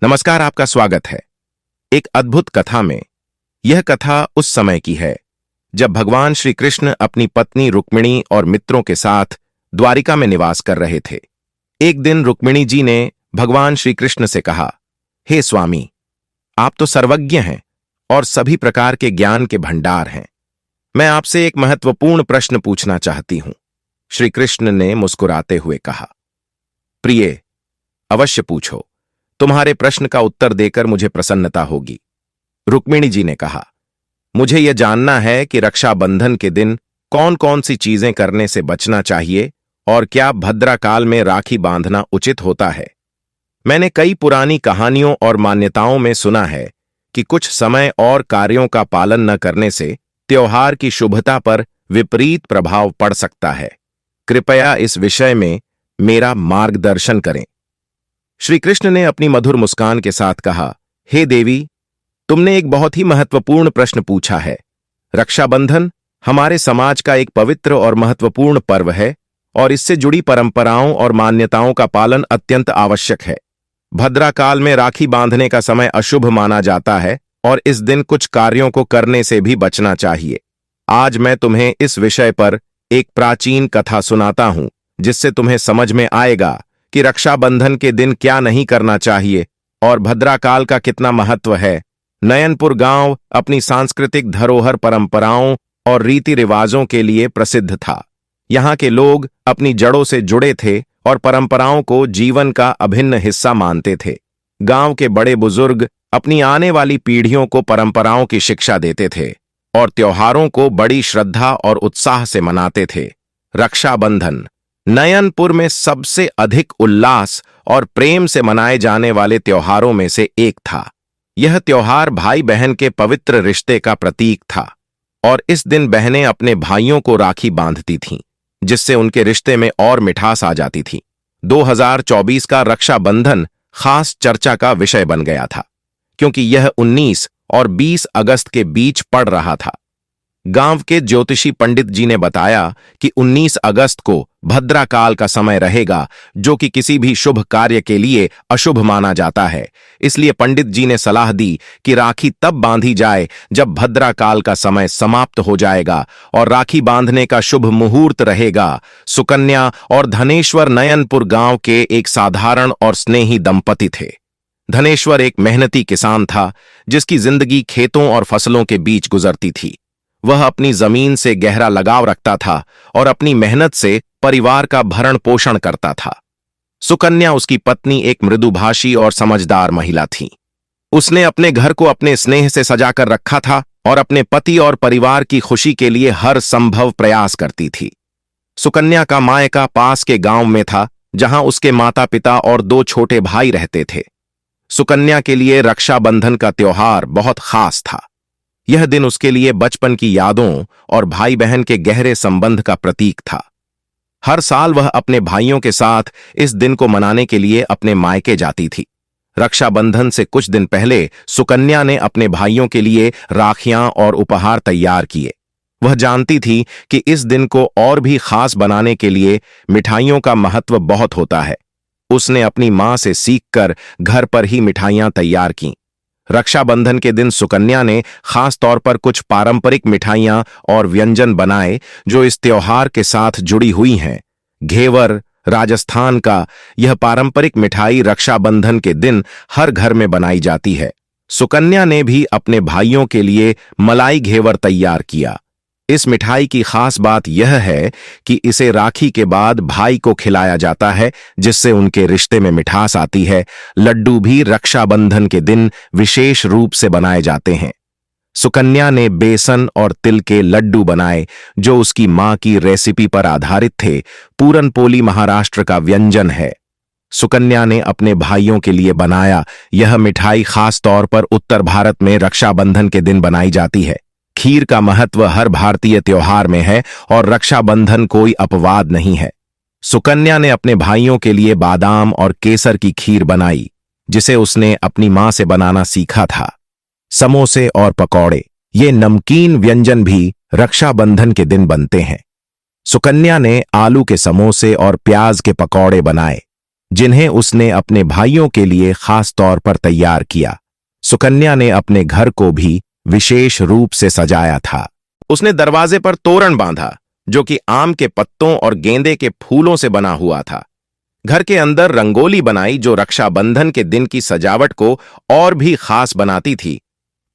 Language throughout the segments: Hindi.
नमस्कार, आपका स्वागत है एक अद्भुत कथा में। यह कथा उस समय की है जब भगवान श्री कृष्ण अपनी पत्नी रुक्मिणी और मित्रों के साथ द्वारिका में निवास कर रहे थे। एक दिन रुक्मिणी जी ने भगवान श्री कृष्ण से कहा, हे स्वामी, आप तो सर्वज्ञ हैं और सभी प्रकार के ज्ञान के भंडार हैं। मैं आपसे एक महत्वपूर्ण प्रश्न पूछना चाहती हूं। श्री कृष्ण ने मुस्कुराते हुए कहा, प्रिय, अवश्य पूछो। तुम्हारे प्रश्न का उत्तर देकर मुझे प्रसन्नता होगी। रुक्मिणी जी ने कहा, मुझे यह जानना है कि रक्षाबंधन के दिन कौन कौन सी चीजें करने से बचना चाहिए और क्या भद्राकाल में राखी बांधना उचित होता है। मैंने कई पुरानी कहानियों और मान्यताओं में सुना है कि कुछ समय और कार्यों का पालन न करने से त्योहार की शुभता पर विपरीत प्रभाव पड़ सकता है। कृपया इस विषय में मेरा मार्गदर्शन करें। श्री कृष्ण ने अपनी मधुर मुस्कान के साथ कहा, हे देवी, तुमने एक बहुत ही महत्वपूर्ण प्रश्न पूछा है। रक्षाबंधन हमारे समाज का एक पवित्र और महत्वपूर्ण पर्व है और इससे जुड़ी परंपराओं और मान्यताओं का पालन अत्यंत आवश्यक है। भद्राकाल में राखी बांधने का समय अशुभ माना जाता है और इस दिन कुछ कार्यों को करने से भी बचना चाहिए। आज मैं तुम्हें इस विषय पर एक प्राचीन कथा सुनाता हूं, जिससे तुम्हें समझ में आएगा कि रक्षाबंधन के दिन क्या नहीं करना चाहिए और भद्राकाल का कितना महत्व है। नयनपुर गांव अपनी सांस्कृतिक धरोहर, परंपराओं और रीति रिवाजों के लिए प्रसिद्ध था। यहाँ के लोग अपनी जड़ों से जुड़े थे और परंपराओं को जीवन का अभिन्न हिस्सा मानते थे। गांव के बड़े बुजुर्ग अपनी आने वाली पीढ़ियों को परंपराओं की शिक्षा देते थे और त्योहारों को बड़ी श्रद्धा और उत्साह से मनाते थे। रक्षाबंधन नयनपुर में सबसे अधिक उल्लास और प्रेम से मनाए जाने वाले त्योहारों में से एक था। यह त्योहार भाई बहन के पवित्र रिश्ते का प्रतीक था और इस दिन बहनें अपने भाइयों को राखी बांधती थीं, जिससे उनके रिश्ते में और मिठास आ जाती थी। 2024 का रक्षाबंधन खास चर्चा का विषय बन गया था, क्योंकि यह 19 और 20 अगस्त के बीच पड़ रहा था। गांव के ज्योतिषी पंडित जी ने बताया कि 19 अगस्त को भद्राकाल का समय रहेगा, जो कि किसी भी शुभ कार्य के लिए अशुभ माना जाता है। इसलिए पंडित जी ने सलाह दी कि राखी तब बांधी जाए जब भद्राकाल का समय समाप्त हो जाएगा और राखी बांधने का शुभ मुहूर्त रहेगा। सुकन्या और धनेश्वर नयनपुर गांव के एक साधारण और स्नेही दंपति थे। धनेश्वर एक मेहनती किसान था, जिसकी जिंदगी खेतों और फसलों के बीच गुजरती थी। वह अपनी जमीन से गहरा लगाव रखता था और अपनी मेहनत से परिवार का भरण पोषण करता था। सुकन्या, उसकी पत्नी, एक मृदुभाषी और समझदार महिला थी। उसने अपने घर को अपने स्नेह से सजाकर रखा था और अपने पति और परिवार की खुशी के लिए हर संभव प्रयास करती थी। सुकन्या का मायका पास के गांव में था, जहां उसके माता पिता और 2 छोटे भाई रहते थे। सुकन्या के लिए रक्षाबंधन का त्योहार बहुत खास था। यह दिन उसके लिए बचपन की यादों और भाई बहन के गहरे संबंध का प्रतीक था। हर साल वह अपने भाइयों के साथ इस दिन को मनाने के लिए अपने मायके जाती थी। रक्षाबंधन से कुछ दिन पहले सुकन्या ने अपने भाइयों के लिए राखियां और उपहार तैयार किए। वह जानती थी कि इस दिन को और भी खास बनाने के लिए मिठाइयों का महत्व बहुत होता है। उसने अपनी मां से सीखकर घर पर ही मिठाइयां तैयार कीं। रक्षाबंधन के दिन सुकन्या ने खास तौर पर कुछ पारंपरिक मिठाइयां और व्यंजन बनाए जो इस त्योहार के साथ जुड़ी हुई हैं। घेवर, राजस्थान का यह पारंपरिक मिठाई रक्षाबंधन के दिन हर घर में बनाई जाती है। सुकन्या ने भी अपने भाइयों के लिए मलाई घेवर तैयार किया। इस मिठाई की खास बात यह है कि इसे राखी के बाद भाई को खिलाया जाता है, जिससे उनके रिश्ते में मिठास आती है। लड्डू भी रक्षाबंधन के दिन विशेष रूप से बनाए जाते हैं। सुकन्या ने बेसन और तिल के लड्डू बनाए, जो उसकी मां की रेसिपी पर आधारित थे। पूरनपोली महाराष्ट्र का व्यंजन है। सुकन्या ने अपने भाइयों के लिए बनाया यह मिठाई खास तौर पर उत्तर भारत में रक्षाबंधन के दिन बनाई जाती है। खीर का महत्व हर भारतीय त्योहार में है और रक्षाबंधन कोई अपवाद नहीं है। सुकन्या ने अपने भाइयों के लिए बादाम और केसर की खीर बनाई, जिसे उसने अपनी मां से बनाना सीखा था। समोसे और पकौड़े, ये नमकीन व्यंजन भी रक्षाबंधन के दिन बनते हैं। सुकन्या ने आलू के समोसे और प्याज के पकौड़े बनाए। जिन्हें उसने अपने भाइयों के लिए खास तौर पर तैयार किया। सुकन्या ने अपने घर को भी विशेष रूप से सजाया था। उसने दरवाजे पर तोरण बांधा, जो कि आम के पत्तों और गेंदे के फूलों से बना हुआ था। घर के अंदर रंगोली बनाई, जो रक्षाबंधन के दिन की सजावट को और भी खास बनाती थी।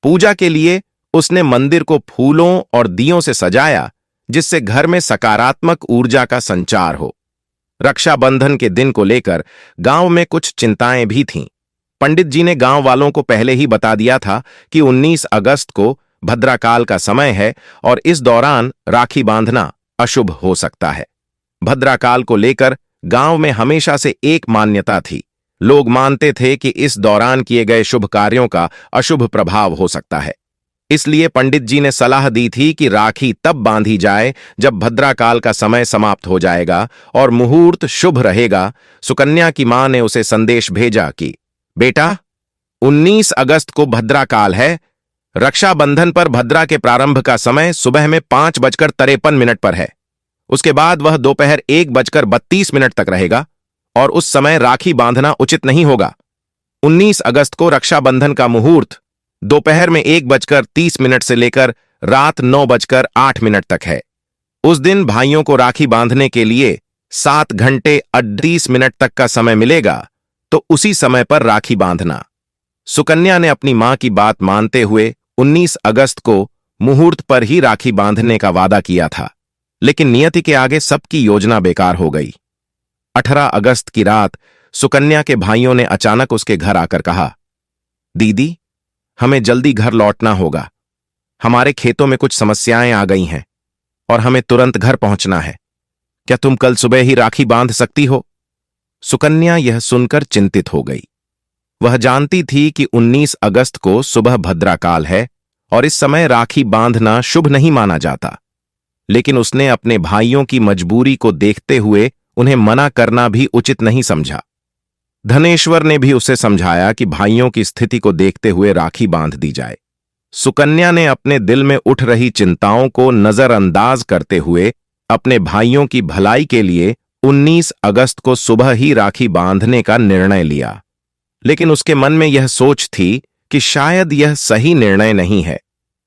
पूजा के लिए उसने मंदिर को फूलों और दियों से सजाया, जिससे घर में सकारात्मक ऊर्जा का संचार हो। रक्षाबंधन के दिन को लेकर गांव में कुछ चिंताएं भी थीं। पंडित जी ने गांव वालों को पहले ही बता दिया था कि 19 अगस्त को भद्राकाल का समय है और इस दौरान राखी बांधना अशुभ हो सकता है। भद्राकाल को लेकर गांव में हमेशा से एक मान्यता थी। लोग मानते थे कि इस दौरान किए गए शुभ कार्यों का अशुभ प्रभाव हो सकता है। इसलिए पंडित जी ने सलाह दी थी कि राखी तब बांधी जाए जब भद्राकाल का समय समाप्त हो जाएगा और मुहूर्त शुभ रहेगा। सुकन्या की मां ने उसे संदेश भेजा कि बेटा, 19 अगस्त को भद्राकाल है। रक्षाबंधन पर भद्रा के प्रारंभ का समय सुबह में 5:53 पर है। उसके बाद वह दोपहर 1:32 तक रहेगा और उस समय राखी बांधना उचित नहीं होगा। 19 अगस्त को रक्षाबंधन का मुहूर्त दोपहर में 1:30 से लेकर रात 9:08 तक है। उस दिन भाइयों को राखी बांधने के लिए 7 घंटे 38 मिनट तक का समय मिलेगा, तो उसी समय पर राखी बांधना। सुकन्या ने अपनी मां की बात मानते हुए 19 अगस्त को मुहूर्त पर ही राखी बांधने का वादा किया था, लेकिन नियति के आगे सबकी योजना बेकार हो गई। 18 अगस्त की रात सुकन्या के भाइयों ने अचानक उसके घर आकर कहा, दीदी, हमें जल्दी घर लौटना होगा। हमारे खेतों में कुछ समस्याएं आ गई हैं और हमें तुरंत घर पहुंचना है। क्या तुम कल सुबह ही राखी बांध सकती हो? सुकन्या यह सुनकर चिंतित हो गई। वह जानती थी कि 19 अगस्त को सुबह भद्राकाल है और इस समय राखी बांधना शुभ नहीं माना जाता, लेकिन उसने अपने भाइयों की मजबूरी को देखते हुए उन्हें मना करना भी उचित नहीं समझा। धनेश्वर ने भी उसे समझाया कि भाइयों की स्थिति को देखते हुए राखी बांध दी जाए। सुकन्या ने अपने दिल में उठ रही चिंताओं को नजरअंदाज करते हुए अपने भाइयों की भलाई के लिए 19 अगस्त को सुबह ही राखी बांधने का निर्णय लिया। लेकिन उसके मन में यह सोच थी कि शायद यह सही निर्णय नहीं है।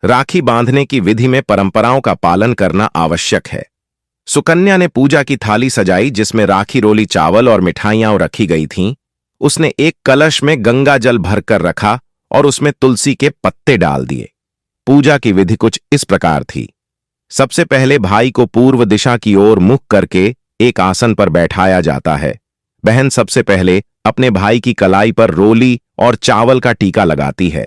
राखी बांधने की विधि में परंपराओं का पालन करना आवश्यक है। सुकन्या ने पूजा की थाली सजाई, जिसमें राखी रोली चावल और मिठाइयां रखी गई थीं। उसने एक कलश में गंगा जल भरकर रखा और उसमें तुलसी के पत्ते डाल दिए। पूजा की विधि कुछ इस प्रकार थी। सबसे पहले भाई को पूर्व दिशा की ओर मुख करके एक आसन पर बैठाया जाता है। बहन सबसे पहले अपने भाई की कलाई पर रोली और चावल का टीका लगाती है।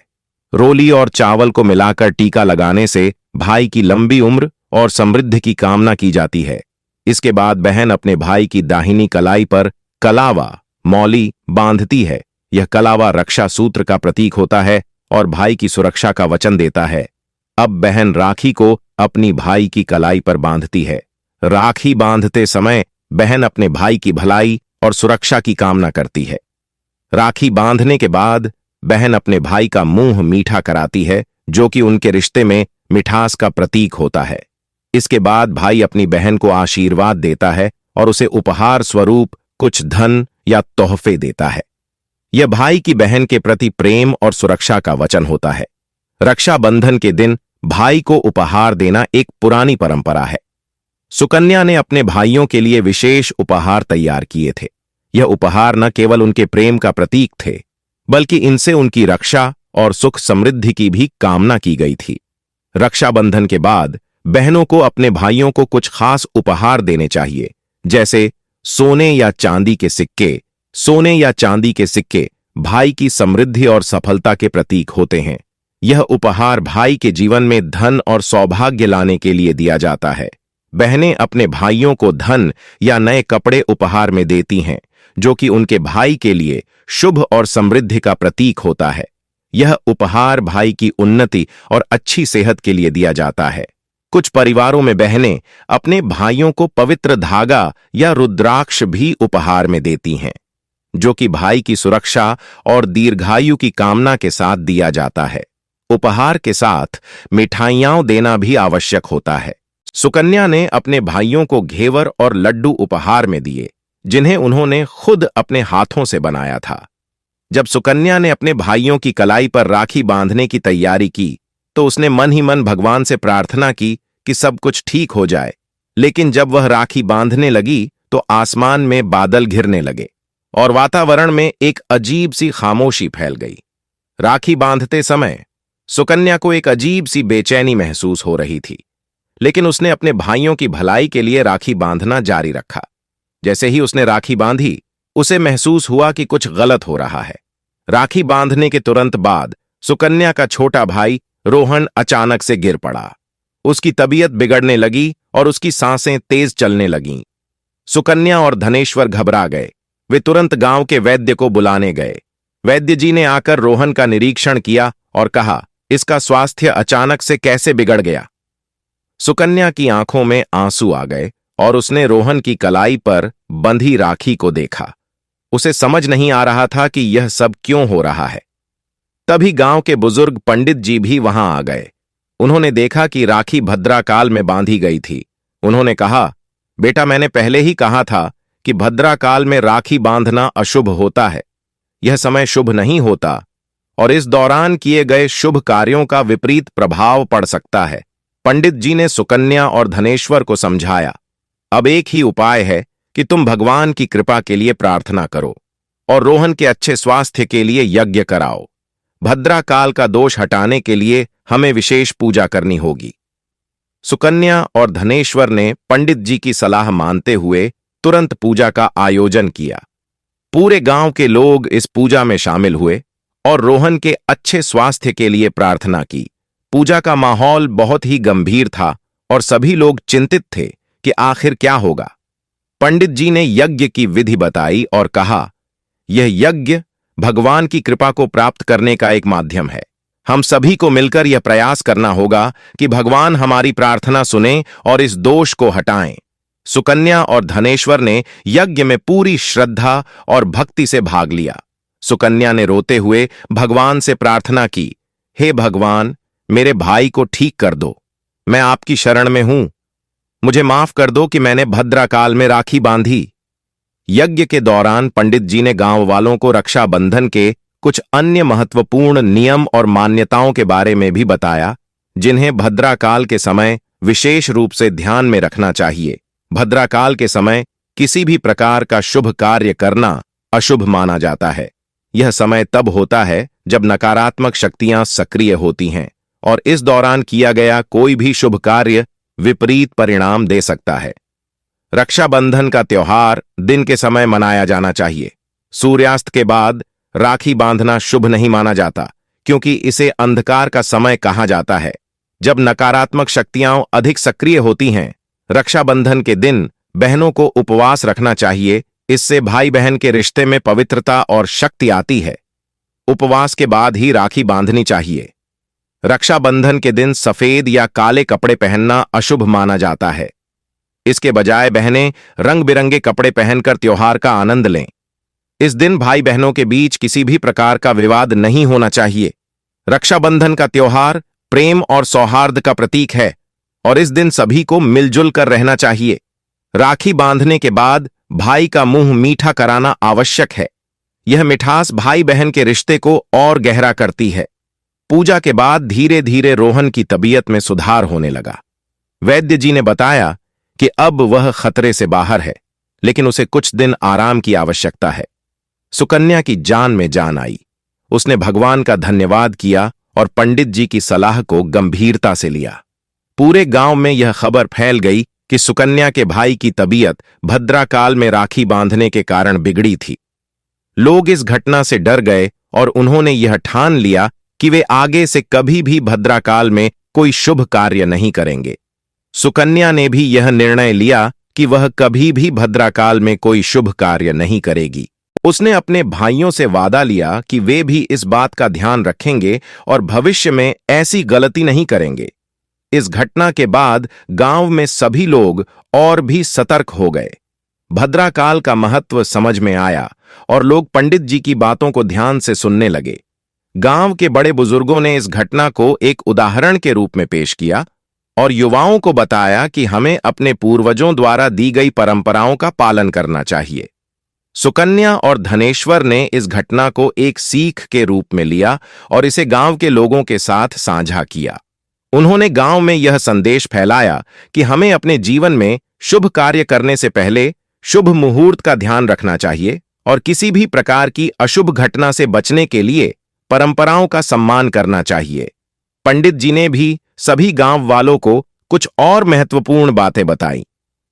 रोली और चावल को मिलाकर टीका लगाने से भाई की लंबी उम्र और समृद्धि की कामना की जाती है। इसके बाद बहन अपने भाई की दाहिनी कलाई पर कलावा मौली बांधती है। यह कलावा रक्षा सूत्र का प्रतीक होता है और भाई की सुरक्षा का वचन देता है। अब बहन राखी को अपनी भाई की कलाई पर बांधती है। राखी बांधते समय बहन अपने भाई की भलाई और सुरक्षा की कामना करती है। राखी बांधने के बाद बहन अपने भाई का मुंह मीठा कराती है, जो कि उनके रिश्ते में मिठास का प्रतीक होता है। इसके बाद भाई अपनी बहन को आशीर्वाद देता है और उसे उपहार स्वरूप कुछ धन या तोहफे देता है। यह भाई की बहन के प्रति प्रेम और सुरक्षा का वचन होता है। रक्षाबंधन के दिन भाई को उपहार देना एक पुरानी परंपरा है। सुकन्या ने अपने भाइयों के लिए विशेष उपहार तैयार किए थे। यह उपहार न केवल उनके प्रेम का प्रतीक थे, बल्कि इनसे उनकी रक्षा और सुख समृद्धि की भी कामना की गई थी। रक्षाबंधन के बाद बहनों को अपने भाइयों को कुछ खास उपहार देने चाहिए, जैसे सोने या चांदी के सिक्के। सोने या चांदी के सिक्के भाई की समृद्धि और सफलता के प्रतीक होते हैं। यह उपहार भाई के जीवन में धन और सौभाग्य लाने के लिए दिया जाता है। बहनें अपने भाइयों को धन या नए कपड़े उपहार में देती हैं, जो कि उनके भाई के लिए शुभ और समृद्धि का प्रतीक होता है। यह उपहार भाई की उन्नति और अच्छी सेहत के लिए दिया जाता है। कुछ परिवारों में बहनें अपने भाइयों को पवित्र धागा या रुद्राक्ष भी उपहार में देती हैं, जो कि भाई की सुरक्षा और दीर्घायु की कामना के साथ दिया जाता है। उपहार के साथ मिठाइयां देना भी आवश्यक होता है। सुकन्या ने अपने भाइयों को घेवर और लड्डू उपहार में दिए, जिन्हें उन्होंने खुद अपने हाथों से बनाया था। जब सुकन्या ने अपने भाइयों की कलाई पर राखी बांधने की तैयारी की तो उसने मन ही मन भगवान से प्रार्थना की कि सब कुछ ठीक हो जाए। लेकिन जब वह राखी बांधने लगी तो आसमान में बादल घिरने लगे और वातावरण में एक अजीब सी खामोशी फैल गई। राखी बांधते समय सुकन्या को एक अजीब सी बेचैनी महसूस हो रही थी, लेकिन उसने अपने भाइयों की भलाई के लिए राखी बांधना जारी रखा। जैसे ही उसने राखी बांधी, उसे महसूस हुआ कि कुछ गलत हो रहा है। राखी बांधने के तुरंत बाद सुकन्या का छोटा भाई रोहन अचानक से गिर पड़ा। उसकी तबीयत बिगड़ने लगी और उसकी सांसें तेज चलने लगीं। सुकन्या और धनेश्वर घबरा गए। वे तुरंत गांव के वैद्य को बुलाने गए। वैद्य जी ने आकर रोहन का निरीक्षण किया और कहा, इसका स्वास्थ्य अचानक से कैसे बिगड़ गया। सुकन्या की आंखों में आंसू आ गए और उसने रोहन की कलाई पर बंधी राखी को देखा। उसे समझ नहीं आ रहा था कि यह सब क्यों हो रहा है। तभी गांव के बुजुर्ग पंडित जी भी वहां आ गए। उन्होंने देखा कि राखी भद्राकाल में बांधी गई थी। उन्होंने कहा, बेटा, मैंने पहले ही कहा था कि भद्राकाल में राखी बांधना अशुभ होता है। यह समय शुभ नहीं होता और इस दौरान किए गए शुभ कार्यों का विपरीत प्रभाव पड़ सकता है। पंडित जी ने सुकन्या और धनेश्वर को समझाया, अब एक ही उपाय है कि तुम भगवान की कृपा के लिए प्रार्थना करो और रोहन के अच्छे स्वास्थ्य के लिए यज्ञ कराओ। भद्राकाल का दोष हटाने के लिए हमें विशेष पूजा करनी होगी। सुकन्या और धनेश्वर ने पंडित जी की सलाह मानते हुए तुरंत पूजा का आयोजन किया। पूरे गांव के लोग इस पूजा में शामिल हुए और रोहन के अच्छे स्वास्थ्य के लिए प्रार्थना की। पूजा का माहौल बहुत ही गंभीर था और सभी लोग चिंतित थे कि आखिर क्या होगा। पंडित जी ने यज्ञ की विधि बताई और कहा, यह यज्ञ भगवान की कृपा को प्राप्त करने का एक माध्यम है। हम सभी को मिलकर यह प्रयास करना होगा कि भगवान हमारी प्रार्थना सुने और इस दोष को हटाएं। सुकन्या और धनेश्वर ने यज्ञ में पूरी श्रद्धा और भक्ति से भाग लिया। सुकन्या ने रोते हुए भगवान से प्रार्थना की, हे भगवान, मेरे भाई को ठीक कर दो। मैं आपकी शरण में हूं। मुझे माफ कर दो कि मैंने भद्राकाल में राखी बांधी। यज्ञ के दौरान पंडित जी ने गांव वालों को रक्षाबंधन के कुछ अन्य महत्वपूर्ण नियम और मान्यताओं के बारे में भी बताया, जिन्हें भद्राकाल के समय विशेष रूप से ध्यान में रखना चाहिए। भद्राकाल के समय किसी भी प्रकार का शुभ कार्य करना अशुभ माना जाता है। यह समय तब होता है जब नकारात्मक शक्तियां सक्रिय होती हैं और इस दौरान किया गया कोई भी शुभ कार्य विपरीत परिणाम दे सकता है। रक्षाबंधन का त्योहार दिन के समय मनाया जाना चाहिए। सूर्यास्त के बाद राखी बांधना शुभ नहीं माना जाता, क्योंकि इसे अंधकार का समय कहा जाता है, जब नकारात्मक शक्तियां अधिक सक्रिय होती हैं। रक्षाबंधन के दिन बहनों को उपवास रखना चाहिए। इससे भाई बहन के रिश्ते में पवित्रता और शक्ति आती है। उपवास के बाद ही राखी बांधनी चाहिए। रक्षाबंधन के दिन सफेद या काले कपड़े पहनना अशुभ माना जाता है। इसके बजाय बहनें रंग बिरंगे कपड़े पहनकर त्योहार का आनंद लें। इस दिन भाई बहनों के बीच किसी भी प्रकार का विवाद नहीं होना चाहिए। रक्षाबंधन का त्योहार प्रेम और सौहार्द का प्रतीक है और इस दिन सभी को मिलजुल कर रहना चाहिए। राखी बांधने के बाद भाई का मुंह मीठा कराना आवश्यक है। यह मिठास भाई बहन के रिश्ते को और गहरा करती है। पूजा के बाद धीरे धीरे रोहन की तबीयत में सुधार होने लगा। वैद्य जी ने बताया कि अब वह खतरे से बाहर है, लेकिन उसे कुछ दिन आराम की आवश्यकता है। सुकन्या की जान में जान आई। उसने भगवान का धन्यवाद किया और पंडित जी की सलाह को गंभीरता से लिया। पूरे गांव में यह खबर फैल गई कि सुकन्या के भाई की तबीयत भद्राकाल में राखी बांधने के कारण बिगड़ी थी। लोग इस घटना से डर गए और उन्होंने यह ठान लिया कि वे आगे से कभी भी भद्राकाल में कोई शुभ कार्य नहीं करेंगे। सुकन्या ने भी यह निर्णय लिया कि वह कभी भी भद्राकाल में कोई शुभ कार्य नहीं करेगी। उसने अपने भाइयों से वादा लिया कि वे भी इस बात का ध्यान रखेंगे और भविष्य में ऐसी गलती नहीं करेंगे। इस घटना के बाद गांव में सभी लोग और भी सतर्क हो गए। भद्राकाल का महत्व समझ में आया और लोग पंडित जी की बातों को ध्यान से सुनने लगे। गांव के बड़े बुजुर्गों ने इस घटना को एक उदाहरण के रूप में पेश किया और युवाओं को बताया कि हमें अपने पूर्वजों द्वारा दी गई परंपराओं का पालन करना चाहिए। सुकन्या और धनेश्वर ने इस घटना को एक सीख के रूप में लिया और इसे गांव के लोगों के साथ साझा किया। उन्होंने गांव में यह संदेश फैलाया कि हमें अपने जीवन में शुभ कार्य करने से पहले शुभ मुहूर्त का ध्यान रखना चाहिए और किसी भी प्रकार की अशुभ घटना से बचने के लिए परंपराओं का सम्मान करना चाहिए। पंडित जी ने भी सभी गांव वालों को कुछ और महत्वपूर्ण बातें बताई।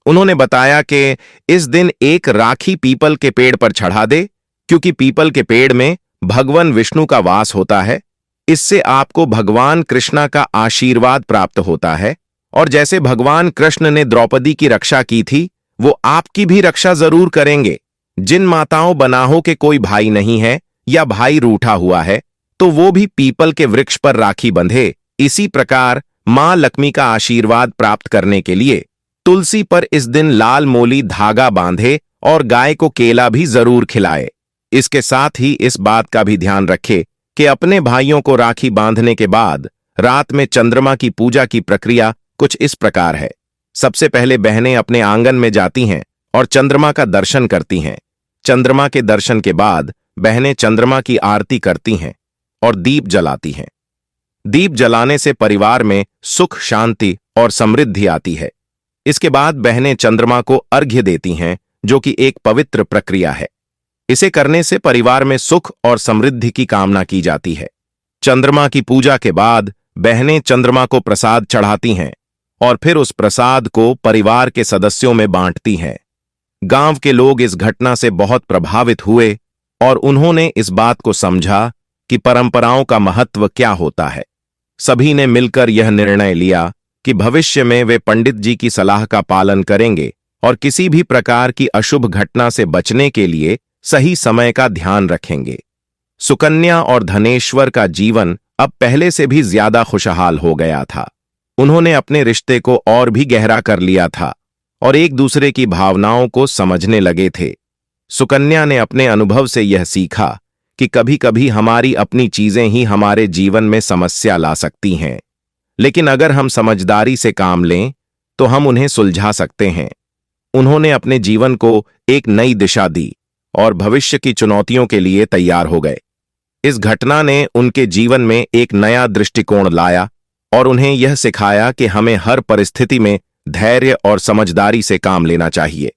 उन्होंने बताया कि इस दिन एक राखी पीपल के पेड़ पर चढ़ा दे, क्योंकि पीपल के पेड़ में भगवान विष्णु का वास होता है। इससे आपको भगवान कृष्णा का आशीर्वाद प्राप्त होता है और जैसे भगवान कृष्ण ने द्रौपदी की रक्षा की थी, वो आपकी भी रक्षा जरूर करेंगे। जिन माताओं बनाहो के कोई भाई नहीं है या भाई रूठा हुआ है, तो वो भी पीपल के वृक्ष पर राखी बंधे। इसी प्रकार मां लक्ष्मी का आशीर्वाद प्राप्त करने के लिए तुलसी पर इस दिन लाल मोली धागा बांधे और गाय को केला भी जरूर खिलाए। इसके साथ ही इस बात का भी ध्यान रखे कि अपने भाइयों को राखी बांधने के बाद रात में चंद्रमा की पूजा की प्रक्रिया कुछ इस प्रकार है। सबसे पहले बहनें अपने आंगन में जाती हैं और चंद्रमा का दर्शन करती हैं। चंद्रमा के दर्शन के बाद बहनें चंद्रमा की आरती करती हैं और दीप जलाती हैं। दीप जलाने से परिवार में सुख, शांति और समृद्धि आती है। इसके बाद बहनें चंद्रमा को अर्घ्य देती हैं, जो कि एक पवित्र प्रक्रिया है। इसे करने से परिवार में सुख और समृद्धि की कामना की जाती है। चंद्रमा की पूजा के बाद बहनें चंद्रमा को प्रसाद चढ़ाती हैं और फिर उस प्रसाद को परिवार के सदस्यों में बांटती हैं। गांव के लोग इस घटना से बहुत प्रभावित हुए और उन्होंने इस बात को समझा कि परंपराओं का महत्व क्या होता है। सभी ने मिलकर यह निर्णय लिया कि भविष्य में वे पंडित जी की सलाह का पालन करेंगे और किसी भी प्रकार की अशुभ घटना से बचने के लिए सही समय का ध्यान रखेंगे। सुकन्या और धनेश्वर का जीवन अब पहले से भी ज्यादा खुशहाल हो गया था। उन्होंने अपने रिश्ते को और भी गहरा कर लिया था और एक दूसरे की भावनाओं को समझने लगे थे। सुकन्या ने अपने अनुभव से यह सीखा कि कभी-कभी हमारी अपनी चीजें ही हमारे जीवन में समस्या ला सकती हैं, लेकिन अगर हम समझदारी से काम लें तो हम उन्हें सुलझा सकते हैं। उन्होंने अपने जीवन को एक नई दिशा दी और भविष्य की चुनौतियों के लिए तैयार हो गए। इस घटना ने उनके जीवन में एक नया दृष्टिकोण लाया और उन्हें यह सिखाया कि हमें हर परिस्थिति में धैर्य और समझदारी से काम लेना चाहिए।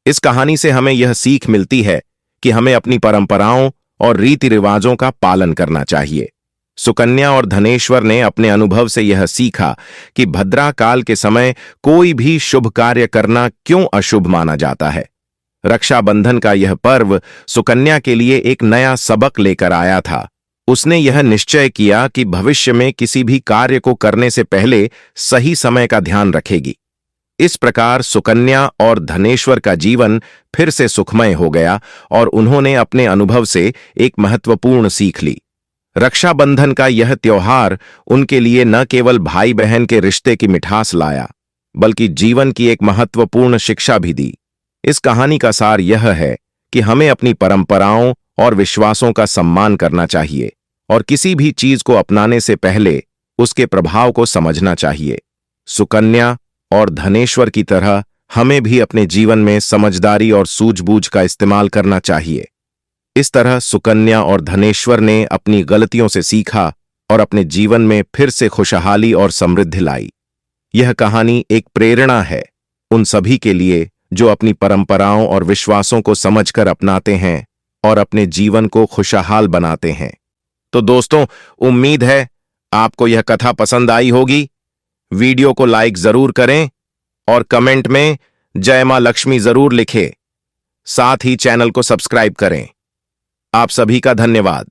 इस कहानी से हमें यह सीख मिलती है कि हमें अपनी परंपराओं और रीति रिवाजों का पालन करना चाहिए। सुकन्या और धनेश्वर ने अपने अनुभव से यह सीखा कि भद्रा काल के समय कोई भी शुभ कार्य करना क्यों अशुभ माना जाता है। रक्षाबंधन का यह पर्व सुकन्या के लिए एक नया सबक लेकर आया था। उसने यह निश्चय किया कि भविष्य में किसी भी कार्य को करने से पहले सही समय का ध्यान रखेगी। इस प्रकार सुकन्या और धनेश्वर का जीवन फिर से सुखमय हो गया और उन्होंने अपने अनुभव से एक महत्वपूर्ण सीख ली। रक्षाबंधन का यह त्योहार उनके लिए न केवल भाई बहन के रिश्ते की मिठास लाया, बल्कि जीवन की एक महत्वपूर्ण शिक्षा भी दी। इस कहानी का सार यह है कि हमें अपनी परंपराओं और विश्वासों का सम्मान करना चाहिए और किसी भी चीज को अपनाने से पहले उसके प्रभाव को समझना चाहिए। सुकन्या और धनेश्वर की तरह हमें भी अपने जीवन में समझदारी और सूझबूझ का इस्तेमाल करना चाहिए। इस तरह सुकन्या और धनेश्वर ने अपनी गलतियों से सीखा और अपने जीवन में फिर से खुशहाली और समृद्धि लाई। यह कहानी एक प्रेरणा है उन सभी के लिए जो अपनी परंपराओं और विश्वासों को समझकर अपनाते हैं और अपने जीवन को खुशहाल बनाते हैं। तो दोस्तों, उम्मीद है आपको यह कथा पसंद आई होगी। वीडियो को लाइक जरूर करें और कमेंट में जय मां लक्ष्मी जरूर लिखें। साथ ही चैनल को सब्सक्राइब करें। आप सभी का धन्यवाद।